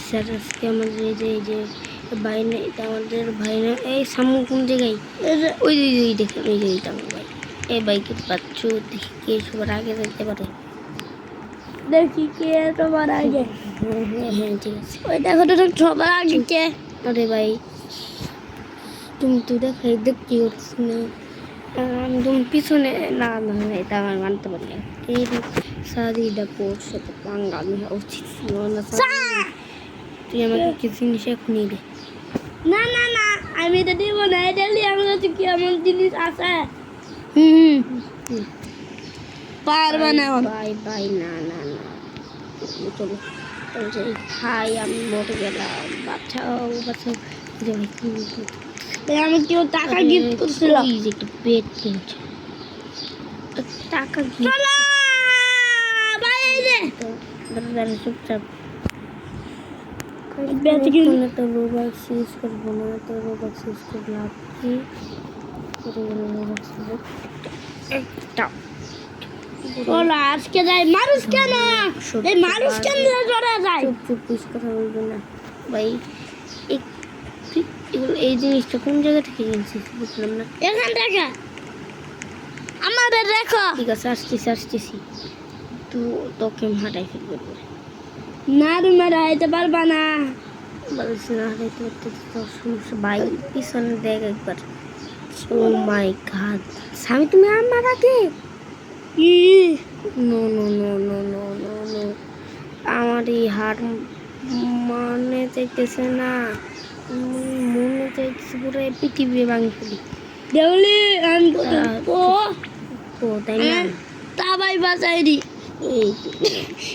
Sir আজকে আমাদের এই যে ভাই না, এটা আমাদের ভাই না। এই সামু কোন জায়গায়? ওই যে দেখেন, ওই যে এটা আমার ভাই। এই বাইকে পাচ্ছ, দেখি কে সবার আগে যেতে পারে। দেখি কে তোমার আগে। হ্যাঁ ঠিক আছে। ওই দেখো তো সবার আগে কে। আরে ভাই তুমি তো দেখাই দেখতে করছিস না। আমি তুমি পিছনে না না না, এটা আমার মানতে পারি না। এই শাড়িটা পরশো তো পাঙ্গা আমি উচিত ছিল না। তুই আমাকে কি জিনিস এখনই দে। না না না, আমি এটা দিব না। এটা নিয়ে আমার কাছে কি এমন জিনিস আছে? পারবে না। বাই বাই, না না না, চলো চলো খাই। আমি মরে গেলাম, বাঁচাও বাঁচাও। আমি কেউ টাকা গিফট করছিল। একটু পেট কিনছে টাকা গিফট। চুপচাপ তো রোবক শেষ করবো না, তো রোবক শেষ করে লাভ কি? আজকে যাই মানুষ কেন? এই মানুষ কেন জড়া যায়? চুপ চুপ কথা বলবে না ভাই। এই জিনিসটা কোন জায়গা থেকে কিনছিস বুঝলাম না। এখান থেকে আমাদের দেখো। ঠিক আছে, আসতেছি। তো তোকে হাঁটাই ফেলবে। না তুমি হাঁটাইতে পারবা না। বলছি না হাঁটাইতে পারতে তোর সমস্যা ভাই। পিছনে দেখ একবার। ও মাই গড, স্বামী তুমি আমার আগে। No no no no no no no, আমার এই হার মনে চাইতেছে না, মনে চাইতেছে পুরো পৃথিবী ভাঙি ফেলি। দেউলি তাই না? তা ভাই বাঁচাইনি।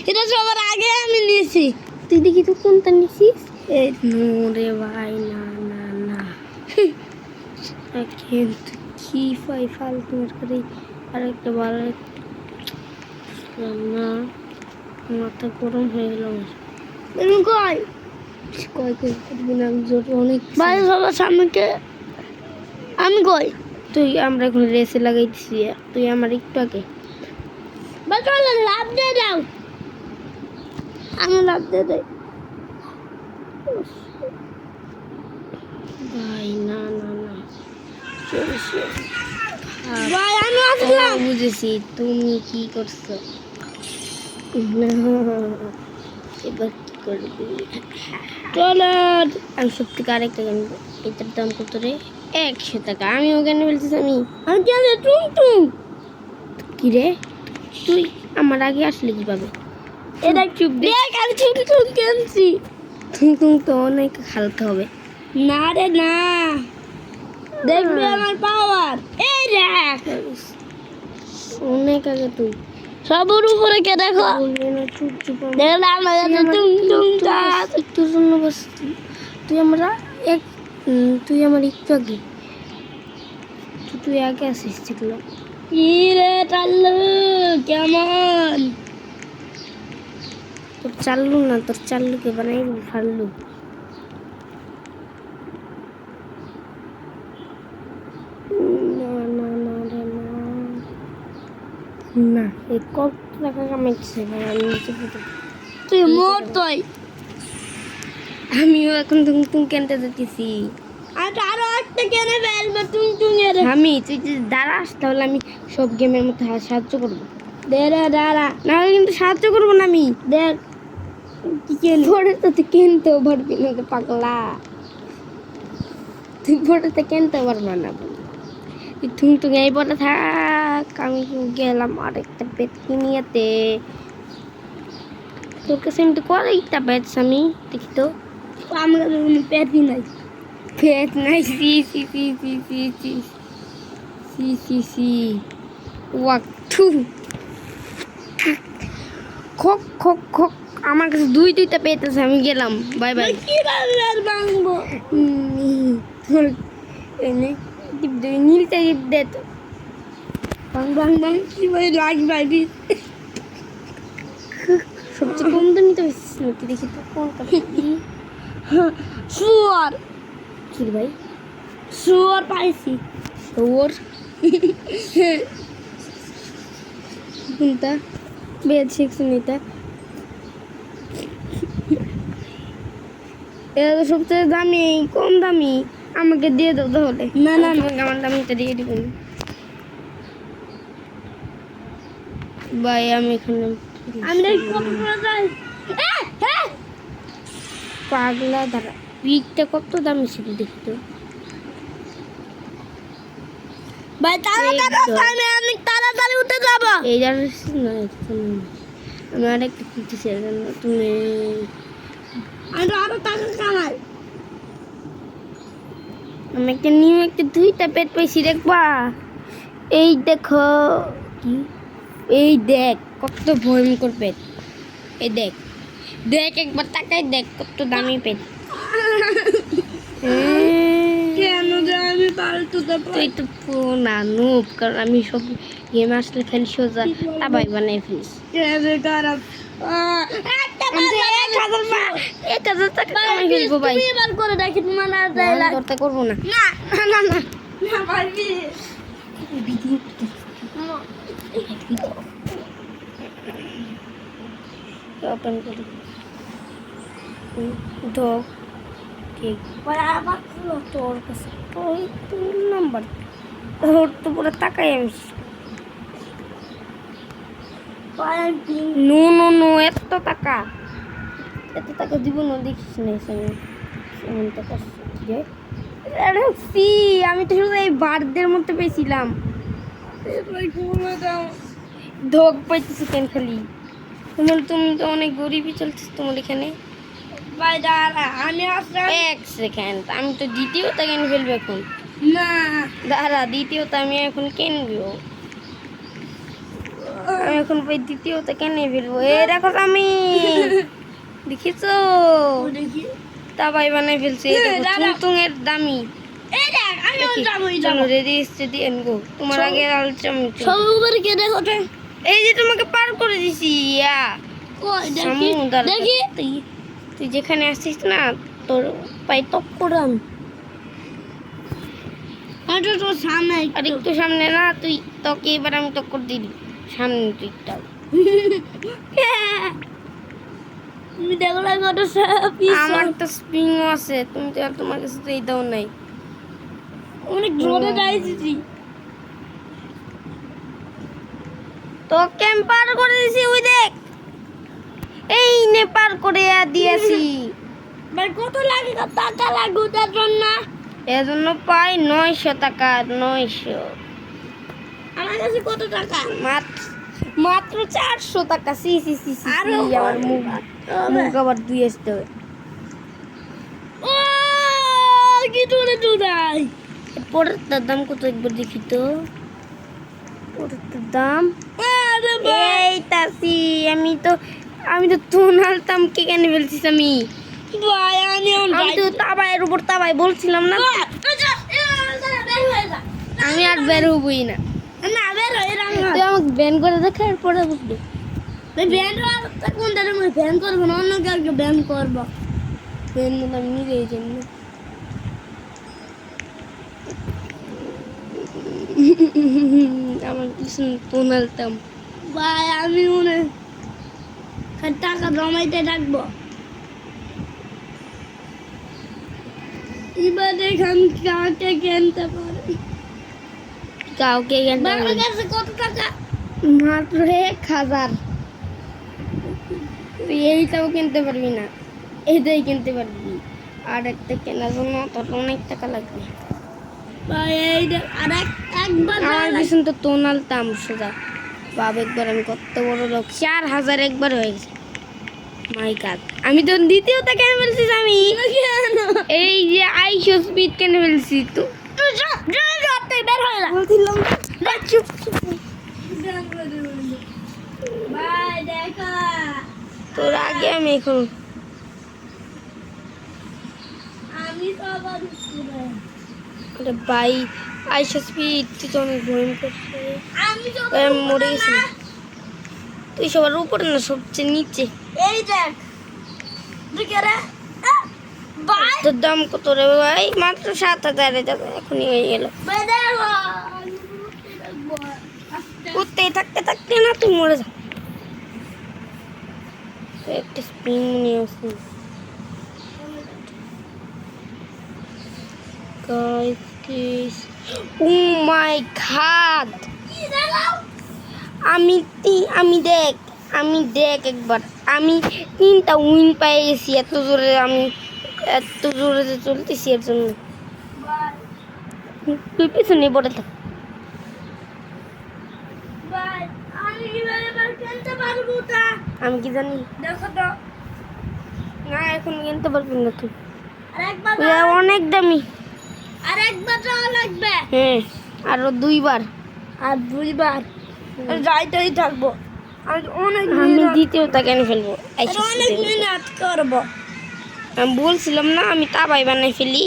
এটা সবার আগে আমি নিয়েছি। তুই দেখি তো কোনটা নিছিস? নো রে ভাই, না না না। কিন্তু কি ফালতু করে আরেকটা ভালো না, মাথা গরম হয়ে গেল আমার। তুমি কই করবি না, জোর অনেক ভাই সবার সামনে। আমি কই? তুই আমরা এখন রেসে লাগাইছি, তুই আমার একটু আগে। চলো লাভ দিয়ে দাও। আমি লাভ দিয়ে দেয় ভাই। না না না, ভাই আমি আসলাম। বুঝেছি তুমি কি করছো। এবার কি করবি? চলো আমি সত্যিকার আরেকটা কিনবো। এটার দাম কত রে? 100 টাকা। আমি ওখানে বলছিস আমি জানি টুং টুং। কি রে, তুই আমার আগে আসলে কিভাবে? এটা চুপ দেখ, আমি টুং টুং কিনছি। তুই তো অনেক হালকা হবে। না রে না, দেখবি আমার পাওয়ার। এই দেখ অনেক আগে তুই সবুর উপরে কে দেখো। বলবি না, চুপ চুপ। দেখলে আমার কাছে টুং টুং গাছ। একটু জন্য বাস। তুই আমার একটু আগে। তুই আগে আসিস যেগুলো। কি রে টাল্লু কেমন? তোর চাল্লু না, তোর চাল্লুকে বানাই ফাল্লু। না না না রে না না, এই কত টাকা কামাইছে ভাই। আমি তুই মোর তুই। আমিও এখন তুমি কিনতে যেতেছি। আরো একটা কেনে ফেলবো টুং টুং এর। আমি তুই যদি দাঁড়াস তাহলে আমি সব গেমের মধ্যে সাহায্য করবো। দে রে দাঁড়া, না হলে কিন্তু সাহায্য করবো না আমি। দেখ কি কেন ফোটাতে তুই কিনতেও পারবি না তো পাগলা। তুই ফোটাতে কিনতে পারবা না। তুই তুই এই বলে থাক, আমি গেলাম আরেকটা পেট কিনিয়েতে। তোর কাছে আমি তো কয়েকটা পেট আমি দেখি তো। আমার পেটই নাই। পেট নাই? সি সি সি সি সি সি সি সি সি ওয়াক থু খক খক খক। আমার কাছে দুইটা পেট আছে, আমি গেলাম। Bye bye. কি আর ভাঙবো? তোর এনে টিপ দে, নীলটা টিপ দে তো। ভাঙ ভাঙ ভাঙ কি ভাই লাগ ভাই। সবচেয়ে কম দামি তো নতি দেখি তো কোনটা। শুয়ার কি ভাই? শুয়ার পাইছি। তোর কোনটা? বেদ শিখছি নিতে। এটা তো সবচেয়ে দামি, কম দামি, আমাকে দিয়ে দাও তাহলে। না, না, না। তোমাকে আমার দামিটা দিয়ে দিব। ভাই আমি এখানে আমি দেখি কত করে যাই। পাগলা দাঁড়া, পিকটা কত দামি ছিল দেখি তো। ভাই তাড়াতাড়ি আমি তাড়াতাড়ি উঠে যাব। এই জানিস না, আমি আরেকটা কিনতেছি এর জন্য তুমি। আমি তো আরো টাকা কামাই। আমি একটা নিউ একটা 2টা পেট পাইছি দেখবা। এই দেখো কি, এই দেখ কত ভয়ঙ্কর পেট। এই দেখ, দেখ একবার তাকাই দেখ কত দামি পেট। কেন যে আমি পাল্টুতে তুই তো পুরোনা নুব, কারণ আমি সব গেম আসলে খালি সোজা তাবাই বানাই ফেলিস। খারাপ। এক হাজার টাকা কামাই ফেলবো ভাই। এবার করে দেখি তোমার না যায় না, করতে করবো না। না না না না ভাই ওপেন করি। ঢোক ঠিক তোর কাছে ওই নাম্বার, তোর তো পুরো টাকাই আমি। নো নো নো, এত টাকা দিব না, দেখিস না টাকা। আরে সি, আমি তো শুধু এই বারদের মধ্যে পেয়েছিলাম। ধোক পাইতেছি কেন খালি। তুমি তো অনেক গরিবই চলছিস তোমার এখানে। ভাই দাঁড়া আমি আসলাম। এক সেকেন্ড, আমি তো দ্বিতীয়টা কেন ফেলবো এখন। না দাঁড়া, দ্বিতীয়টা আমি এখন কিনবো। আমি এখন ভাই দ্বিতীয়টা কেন ফেলবো। এ দেখো আমি দেখিছো, দেখি তা ভাই বানাই ফেলছে। তুঙের দামি। এই দেখ আমিও যাবো চলো রেডি স্টেডি এন্ড গো। তোমার আগে আলচাম। সব উপরে কে দেখো তো। এই যে তোমাকে পার করে দিছি। কই দেখি দেখি তুই যেখানে আসছিস না, তোর পাই টপ করে আমি। আরে তো সামনে আর একটু সামনে না, তুই তোকে এবার আমি টক্কর দিলি সামনে তুইটা। তুমি দেখো না কত পিস আমার তো স্প্রিং আছে, তুমি তো আর তোমার কাছে তো এই দাও নাই। অনেক জোরে যাইছি। তো পার করে দিছি, ওই দেখ এই নে পার করে দিয়েছি। ভাই কত লাগে টাকা লাগবে তার জন্য? এর জন্য পাই 900 টাকা। 900 আমার কাছে কত টাকা? মাত্র 400 টাকা। সি সি সি সি, আরো আমার মুখ আবার দুই আসতে হবে। ও কি দূরে দূরাই। পরের দাম কত একবার দেখি তো। পরের দাম আরে ভাই এই তাসি, আমি তো তোনালতাম কে কেন বলছিস আমি। ভাই আমি আমি তো তাবাইয়ের উপর তাবাই বলছিলাম না। আমি আর বের হবই না। না বের হই না। তুই আমাকে ব্যান করে দেখে এরপরে বুঝবি। ব্যান কোন দাঁড়ে আমি ব্যান করবো না, অন্য কাউকে ব্যান করবো। ব্যান আমি নিজেই জন্য। আমার কিছু তোনালতাম। ভাই আমি মনে টাকা জমাইতে থাকবো। এবার দেখান কাকে কিনতে পারে। কাউকে আমার কাছে কত টাকা? মাত্র 1000। তুই এইটাও কিনতে পারবি না, এটাই কিনতে পারবি। আর একটা কেনার জন্য তোর অনেক টাকা লাগবে। ভাই এই আর একবার আমার পিছন তো তোনালতাম সোজা। বাবা একবার আমি কত বড় লোক। 4000 একবার হয়ে গেছে। মাই গড, আমি তো দ্বিতীয়টা কেন বলছিস আমি। এই যে আইশো স্পিড কেন বলছি তো। বের হয়ে যা বলছিলাম চুপ চুপ। ভাই দেখা তোর আগে আমি এখন আমি তো আবার আরে ভাই আইশো স্পিড, তুই তো অনেক ভয়ঙ্কর। আমি তো আমি মরে গেছি। তুই সবার উপরে না, সবচেয়ে নিচে। এই দেখ দেখে রে ভাই তোর দাম কত রে ভাই? মাত্র 7000। এখনই হয়ে গেল। ভাই দেখো করতে থাকতে থাকতে না তুই মরে যা। একটা স্প্রিং নিয়ে আসি guys please oh my god আমি দেখ একবার আমি 3টা উইন পেয়ে গেছি এত জোরে যে চলতেছি এর জন্য তুই পিছনে পড়ে থাক ভাই আমি কিভাবে এবার খেলতে পারবো তা আমি কি জানি দেখো তো না এখন কিনতে পারবি না তুই আরেকবার ওই অনেক দামি যাওয়া লাগবে হ্যাঁ আরো 2বার আর 2বার যাইতেই থাকবো আর অনেক আমি দ্বিতীয়টা কেন ফেলবো অনেক মেহনত করবো আমি বলছিলাম না আমি তাবাই বানাই ফেলি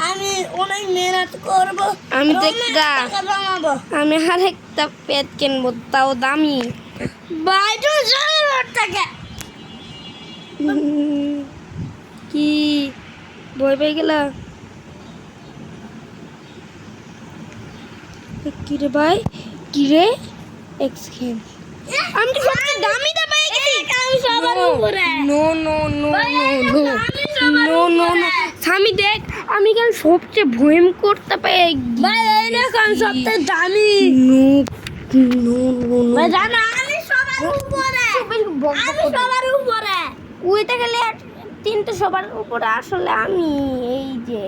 আমি অনেক মেহনত করবো আমি তো অনেক একটা টাকা জমাবো আমি আরেকটা পেট কিনবো তাও দামি ভাই তুমি জমি থেকে কি ভয় পেয়ে গেলা কিরে ভাই কিরে এক্সকেম আমি তো সবচেয়ে দামিটা পেয়ে গেছি আমি সবার উপরে নো নো নো ভাই, নো নো আমি সবার নো নো উপরে। নো স্বামী দেখ আমি কেন সবচেয়ে ভয়ঙ্করটা পেয়ে ভাই এই দেখো আমি সবথেকে দামি নো নো নো নো ভাই জানো আমি সবার উপরে আমি সবার উপরে ওইটা গেলে 3টা সবার উপরে আসলে আমি এই যে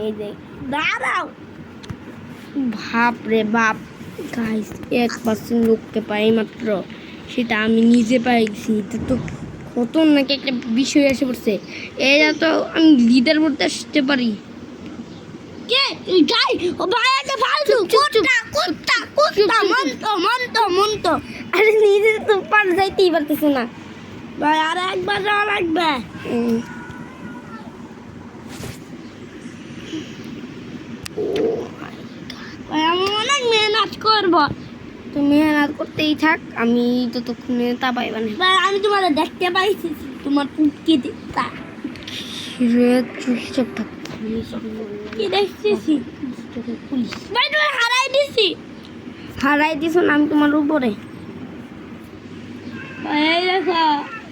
দাঁড়াও বাপ রে বাপ গাইস 1% লোককে পাই মাত্র সেটা আমি নিজে পাইছি এটা তো কত নাকি একটা বিষয় এসে পড়ছে এটা তো আমি লিডার বলতে আসতে পারি কে যাই ও ভাই একটা ফালতু কুত্তা মন্ত আরে নিজে তো পার যাইতেই পারতেছে না ভাই আর একবার যাওয়া লাগবে উম, ভাই আমি অনেক মেহনত করবো তো মেহনত করতেই থাক আমি ততক্ষণে তা পাইবা না ভাই আমি তোমার দেখতে পাইছি তোমার পুটকি দিতা চুপচাপ থাক কি দেখতেছি পুলিশ ভাই তুমি হারাই দিছি হারাই দিছ না আমি তোমার উপরে ভাই এই দেখো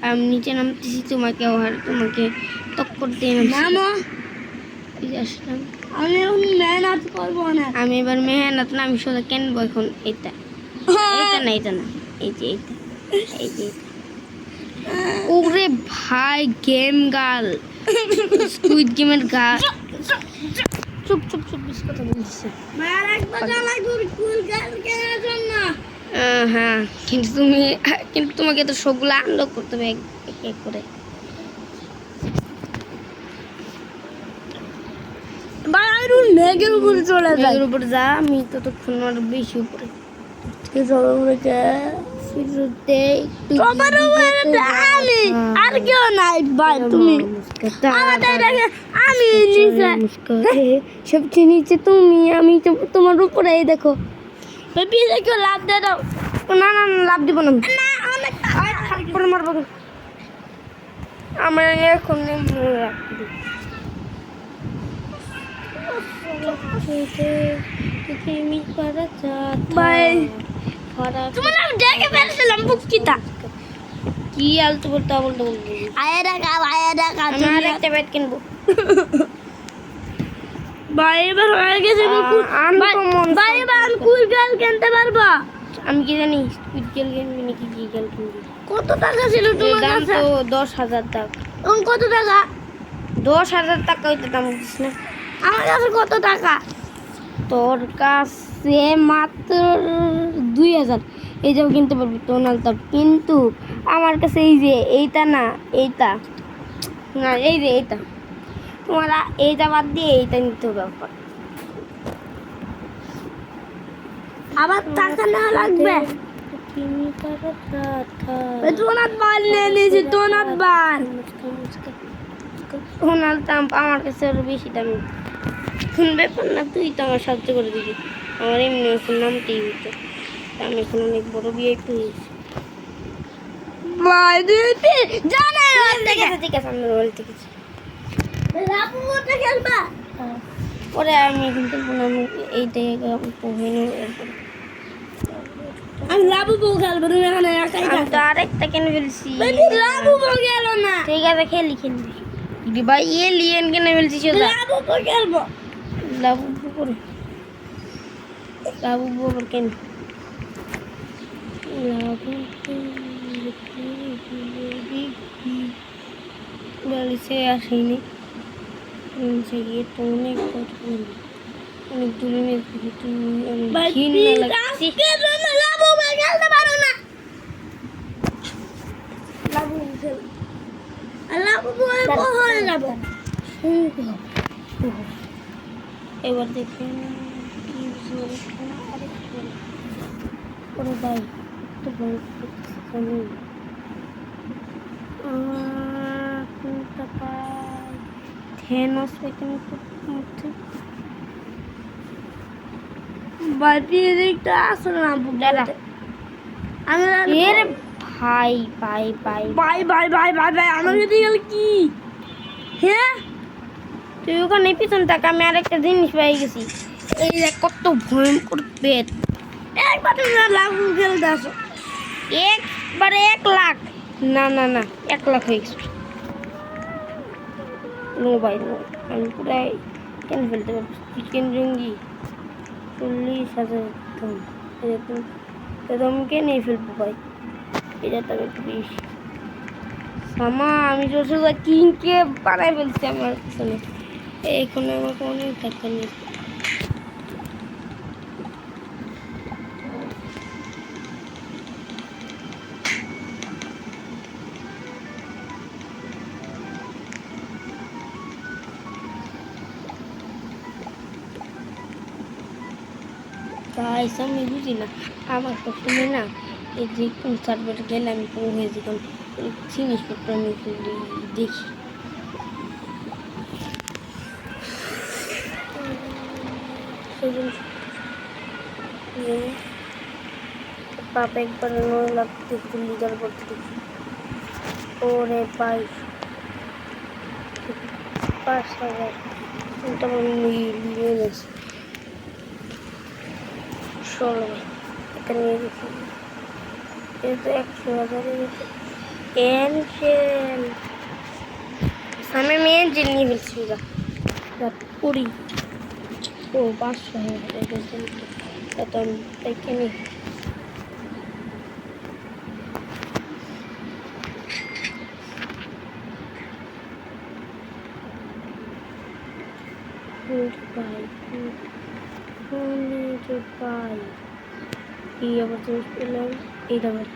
আমি নিচে নামতেছি তোমাকে টক্কর দিয়ে নামো আসলাম আমি এখন মেহনত করবো না আমি এবার মেহনত না আমি সোজা কেনবো এখন এটা এটা না এই যে এইটা ওরে ভাই গেম গার্ল স্কুইড গেমের গার্ল চুপ বেশি কথা বলছিস ভাই আর একবার যাওয়া লাগবে কুল গাল কেনার জন্য হ্যাঁ কিন্তু তোমাকে তো সবগুলো আনলক করতে হবে এক করে ভাই আমি রুল মেঘের উপরে চলে যাই এর উপর যা আমি ততক্ষণ আর বেশি উপরে শুরুতে একটু তোমার উপরে তো আমি আর কেউ নাই ভাই তুমি আমাদের দেখে আমি নিচে সবচেয়ে নিচে তুমি আমি তো তোমার উপরে এই দেখো ভাই পিছে কেউ লাভ দিয়ে দাও না লাভ দিব না না অনেক পরে মারবো আমার এখন ভাই তোমার আমি দেখে ফেলছিলাম বুকিটা কি আলতু বলতে আয়া দেখা আমি আর একটা ব্যাট কিনবো ভাই এবার হয়ে গেছে uncommon ভাই এবার আমি কুল গাল কিনতে পারবো আমি কি জানি স্কুইড গেল কিনবি নাকি কি গেল কিনবি কত টাকা ছিল তোমার দাম কাছে তো 10,000 টাকা এখন কত টাকা 10,000 টাকা হইতে দাম দিস না আমার কাছে কত টাকা তোর কাছে মাত্র 2,000 এই যাও কিনতে পারবি টোনালটা কিন্তু আমার কাছে এই যে এইটা না এইটা না এই যে এইটা তোমার এইটা বাদ দিয়ে এইটা নিতে হবে ব্যাপার আবার টাকা নেওয়া লাগবে টোনাত বাল নিয়ে নিয়েছি টোনাত বাল টোনালটা আমার কাছে আরো বেশি দামি ব্যাপার না তুই তো আমার সাহায্য করে দিবি আমার এমনি এখন নামতেই হতো আমি এখন অনেক বড় ভিআইপি হয়েছি ভাই দিদি জানে ঠিক আছে আমি মোবাইল থেকে রাপু মতো খেলবা পরে আমি এখন খেলবো না আমি এইটাই পড়ে নেব এরপরে আমি লাবু বউ খেলবো তুমি এখানে একাই আমি তো থাকো। আরেকটা কিনে ফেলছি বেটি লাবু বউ খেলো না ঠিক আছে খেলি খেলবি ভাই এলিয়েন কিনে ফেলছি সোজা লাবু বউ খেলবো লাবু পুকুর লাবু পুকুর কেন লাবু বাড়িতে আসেনি গিয়ে তো অনেক অনেক দূরে নিয়ে অনেক ঘৃণা লাগছে আজকে জন্য লাবু বউ খেলতে পারো না লাবু বউ খেলো আর লাবু বউ হয়ে যাবো এবার দেখেন কি ওরে ভাই তো ভয় করতেছে কোনটা পাই থেনস এখানে মধ্যে বাড়ি এদিকটা আসো না দাঁড়া আমি এর ভাই ভাই ভাই bye bye bye bye bye আমার যদি গেল কি হ্যাঁ তুই ওখানে পিছন থাক আমি আরেকটা জিনিস পেয়ে গেছি এই যে কত ভয়ঙ্কর পেট একবার তুমি লাবু খেলতে আসো একবারে 1 লাখ না না না 1 লাখ হয়ে গেছে নো ভাই নো আমি পুরাই কেন ফেলতে পারবো চিকেন জঙ্গি 40,000 দাম এরকম আমি কেনে ফেলবো ভাই এটা তো একটু বেশি সামা আমি সোজা কিংকে বানাই ফেলছি আমার পিছনে এখন আমাকে অনেক টাকা নেই গাইস আমি বুঝি না আমার তো শুনে না এই যে কোন সার্ভারে গেলে আমি কোনো হয়েছি কারণ জিনিসপত্র আমি দেখি বাপ একবার 9 লাখ দেখতে লিটার করতে দেখি ওরে ভাই 5,000 এটা আমি নিয়ে গেছি 16 এটা নিয়ে গেছি এটা 100,000 এনজেল আমি এনজেল নিয়ে ফেলছি কুড়ি ও 500 এটা আমি দেখে নিই পাই এই আবার জিনিস পেলাম এইটা আবার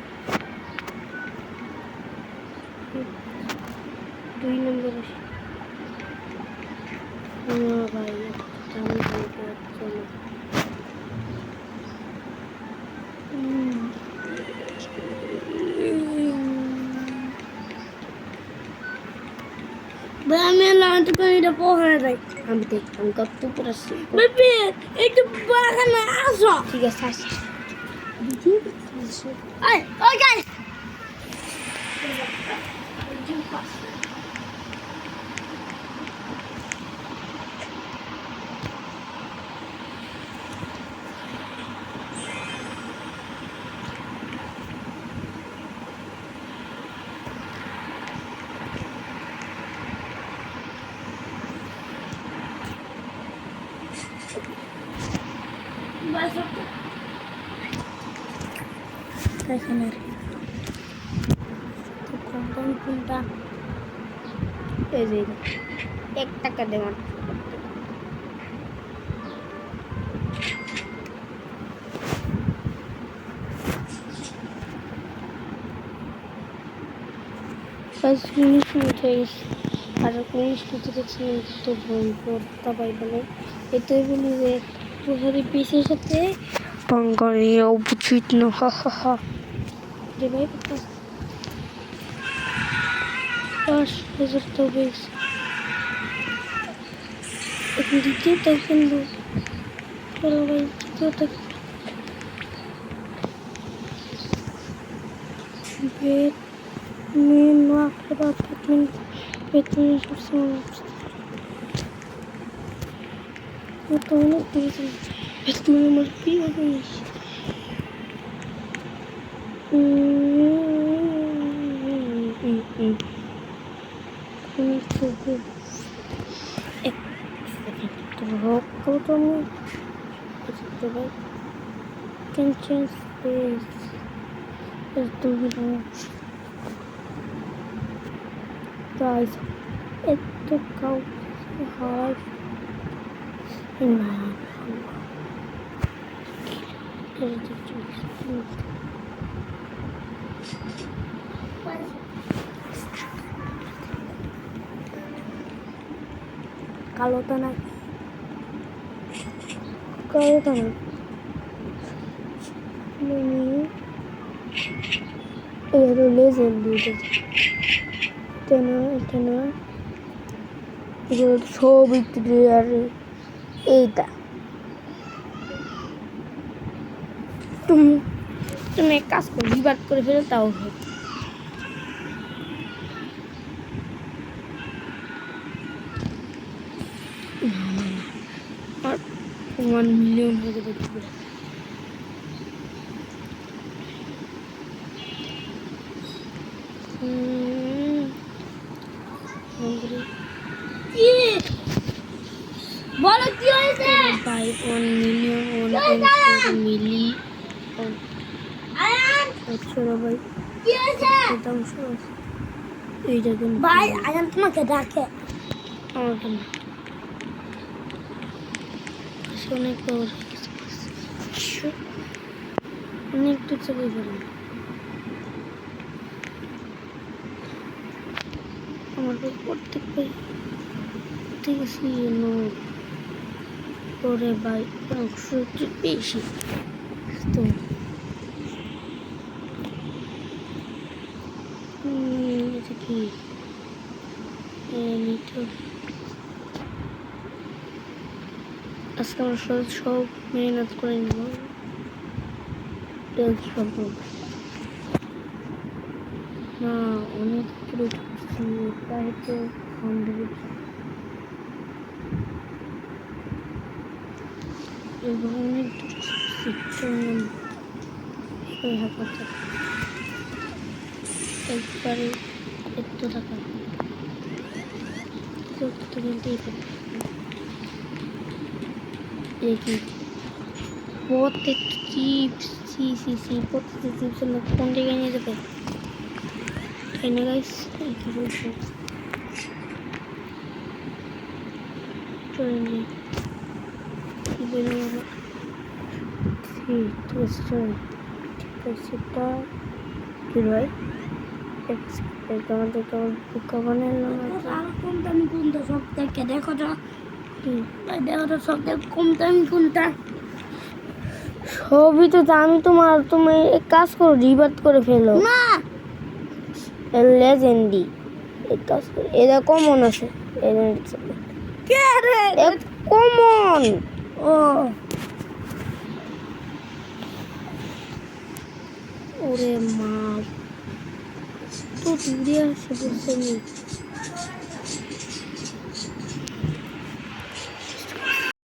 2 নম্বর আসে না ভাই দামি হয়ে যাচ্ছে না ভাই আমি লাঞ্চ করে এটা পড়ে যাই আমি দেখতাম কত পড়াচ্ছি বেবি একটু বাগানে আসো ঠিক আছে আসি এই ওই গাইস এখানে কোনটা এই যে 1 টাকা দেওয়ান মিনিট হয়ে গেছে আর 19 মিনিট দেখছিলাম তো ভয়ঙ্কর তাই বলে এটাই বলি যে প্রহরী পিসের সাথে पंगा लिया उचित न हा हा हा रे भाई पता 5,000 तो बेस एक द्वितीय तक लो चलो भाई तो तक बेट में लाख बात बेतन सबसे वो तो नहीं बेतन मर भी हो गई এক সেকেন্ড রক করো তুমি can change this guys একটু কাউ হারাই না কালোটা না কালোটা না এর লেজেন্ড দিতে না ছবি আর এইটা তুমি এক কাজ করো রিভার্ট করে ফেলে তাও হবে আর 1 মিলিয়ন হয়ে যাবে বলো কি হয়েছে ভাই 1 মিলিয়ন 1.4 মিলি আয়ান আচ্ছা ভাই কি হয়েছে দাম এই দেখুন ভাই আয়ান তোমাকে ডাকে আমাকে না অনেক বড় অনেক দূর চলে গেলাম আমার প্রত্যেক ভাই ঠিক আছে পরে ভাই সবচেয়ে বেশি তো এটা কি আজকে আমরা সব মেহনত করে নিব না অনেক দূরে ঢুকছি প্রায় তো অনেক একবারে এত টাকা কিনতেই পারি দেখি প্রত্যেক চিপস প্রত্যেক চিপসের লোক কোন জায়গায় নিয়ে যাবে তাই না গাইস কি বলছো চলে নিয়ে কি বলবো ঠিক আছে সেটা কি ভাই আমাদের তো ভগবানের কোনটা সব থেকে দেখো তো দেখো তো সব থেকে কম দামি কোনটা সবই তো দামি তোমার তুমি এক কাজ করো রিভার্ট করে ফেলো না লেজেন্ডি এক কাজ করো এটা কমন আছে কে রে কমন ও ওরে মা তো দূরে আসে বুঝতে